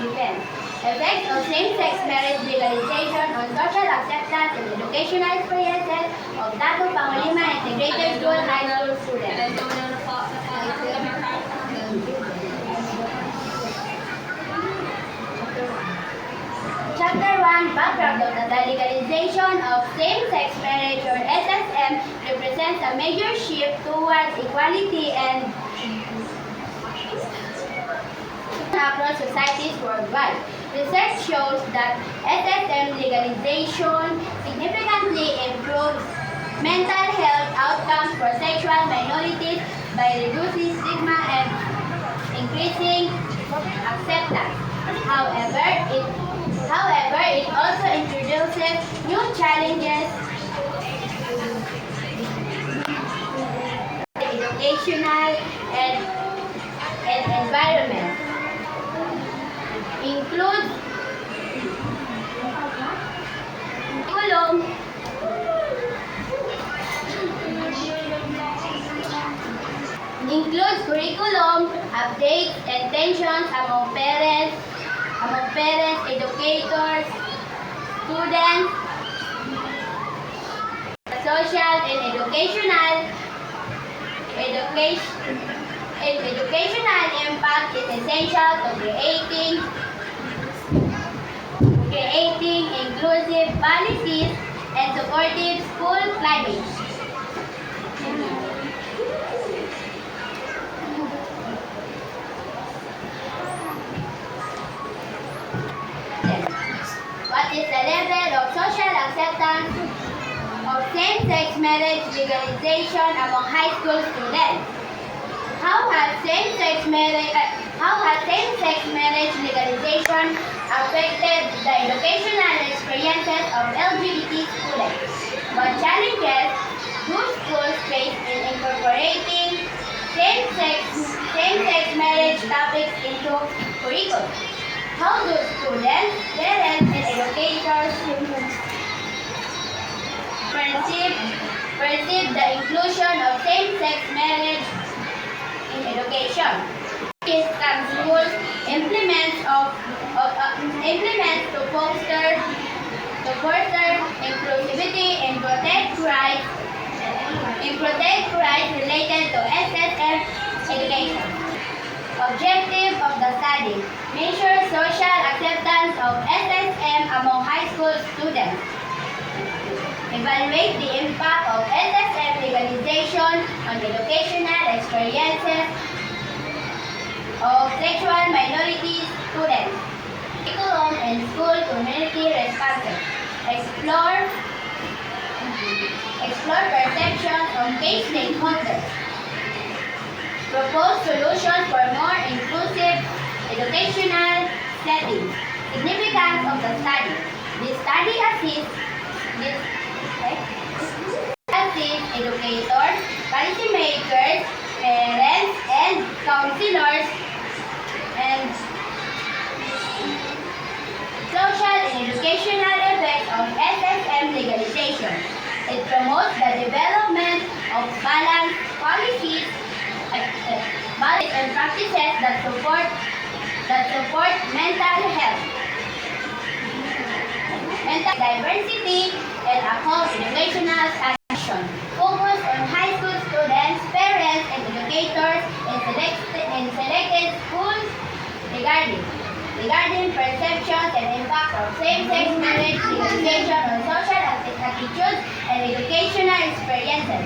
defense. Effects of same-sex marriage legalization on social acceptance and educational experiences of Dato Pangoliman Integrated School High School students. Chapter 1, Background of the legalization of same-sex marriage or SSM represents a major shift towards equality and across societies worldwide. Research shows that SSM legalization significantly improves mental health outcomes for sexual minorities by reducing stigma and increasing acceptance. However, it also introduces new challenges educational and environment. Includes curriculum updates and tensions among parents, educators, students, social and educational impact is essential to creating inclusive policies and supportive school climate. What is the level of social acceptance of same-sex marriage legalization among high school students? How has same-sex marriage legalization affected the educational experiences of LGBT students? What challenges do schools face in incorporating same-sex marriage topics into curriculum? How do students, parents, and educators perceive the inclusion of same-sex marriage in education? Can schools implement to foster inclusivity and protect rights related to SSM education? Objective of the study: measure social acceptance of SSM among high school students. Evaluate the impact of SSM legalization on educational experiences of sexual minority students. Curriculum and school community responses. Explore perceptions of key stakeholders. Propose solutions for more inclusive educational settings. Significance of the study. This study assists educators, policymakers, parents, and counselors, and social and educational effects of SSM legalization. It promotes the development of balanced policies and practices that support mental health, mental diversity, and uphold educational action. Focus on high school students, parents, and educators in selected schools regarding perceptions and impact of same-sex marriage legalization on social attitudes and educational experiences.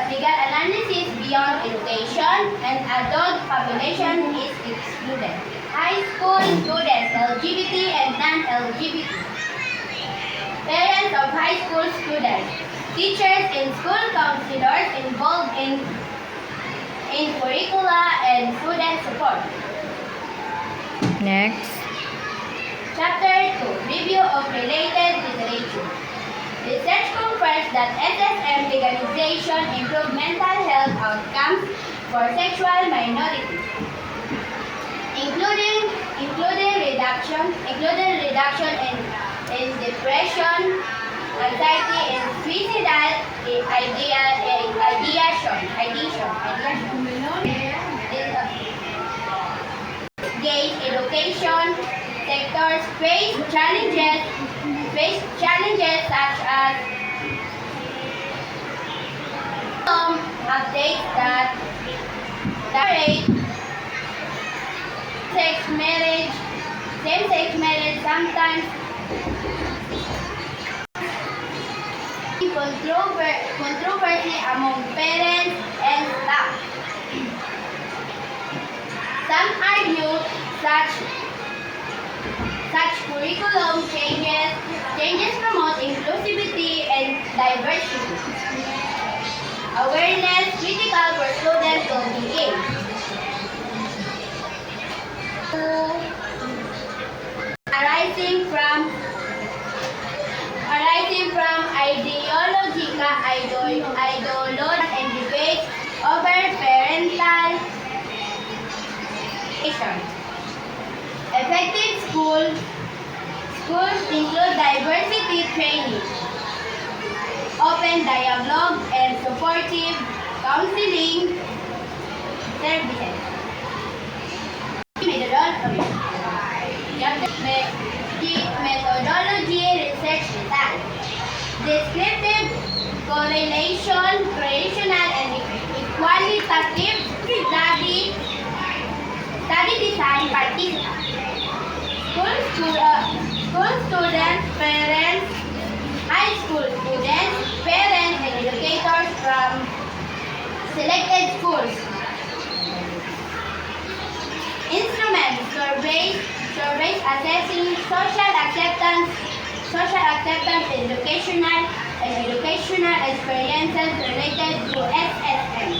Legal analysis beyond education and adult population is excluded. High school students, LGBT and non-LGBT. Parents of high school students. Teachers and school counselors involved in curricula and student support. Next. Chapter 2. Review of related literature. Research confirms that SSM legalization improved mental health outcomes for sexual minorities, including reduction in depression, anxiety, and suicidal ideation. face challenges such as some updates that rate same-sex marriage sometimes controversy among parents and staff. Some argue such curriculum changes promote inclusivity and diversity. Awareness critical for students to begin. Arising from ideology and debate over parental education. Effective schools include diversity training, open dialogue, and supportive counseling services. Methodology research design. Descriptive correlation, relational, and qualitative study design participants. School students, parents, high school students, parents, and educators from selected schools. Instruments, surveys assessing social acceptance, educational experiences related to SSM.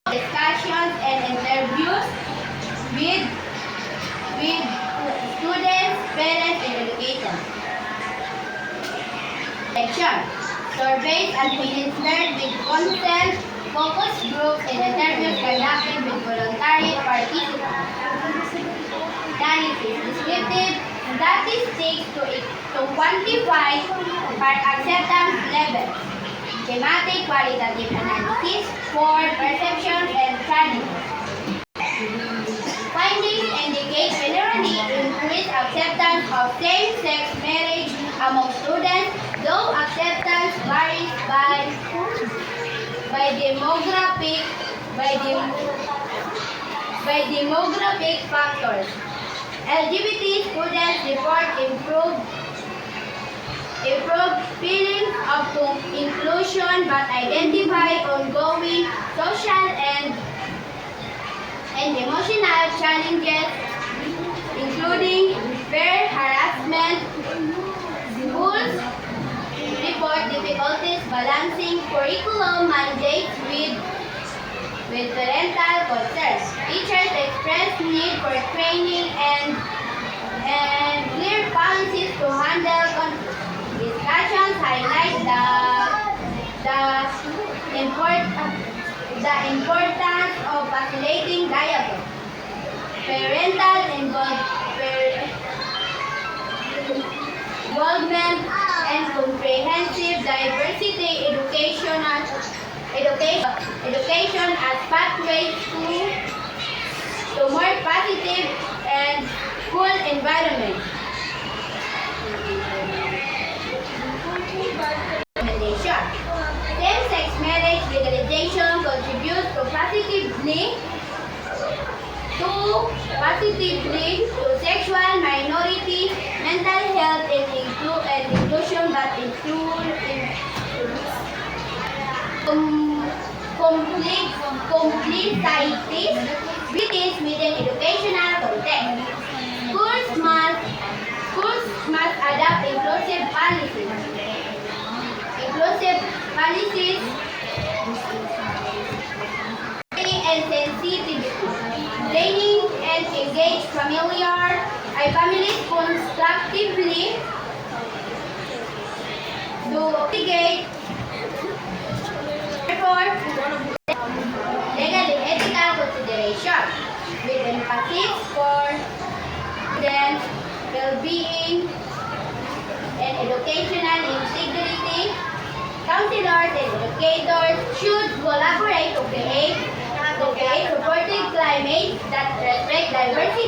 Discussions and interviews with students, parents, and educators. Section. Surveys administered with consent, focus groups, and interviews conducted with voluntary participants. Analysis. Descriptive statistics to quantify acceptance levels. Thematic qualitative analysis for perceptions and challenges. Findings indicate generally increased acceptance of same-sex marriage among students, though acceptance varies by demographic factors. LGBT students report improved feelings of inclusion but identify ongoing social and emotional challenges, including peer harassment. Schools report difficulties balancing curriculum mandates with parental concerns. Teachers express need for training and clear policies to handle conflicts. Discussions highlight the importance of facilitating dialogue, parental involvement, and comprehensive diversity education as pathways to more positive and cool environment. Recommendation. Same-sex marriage legalization contributes positively to sexual minority mental health and inclusion, but complexities within educational context. Schools must adopt inclusive policies and sensitivity, training and engage families constructively to mitigate effort, legal and ethical consideration with emphasis for students' well-being and educational integrity. Counselors and educators should collaborate to create supportive climates that respect diversity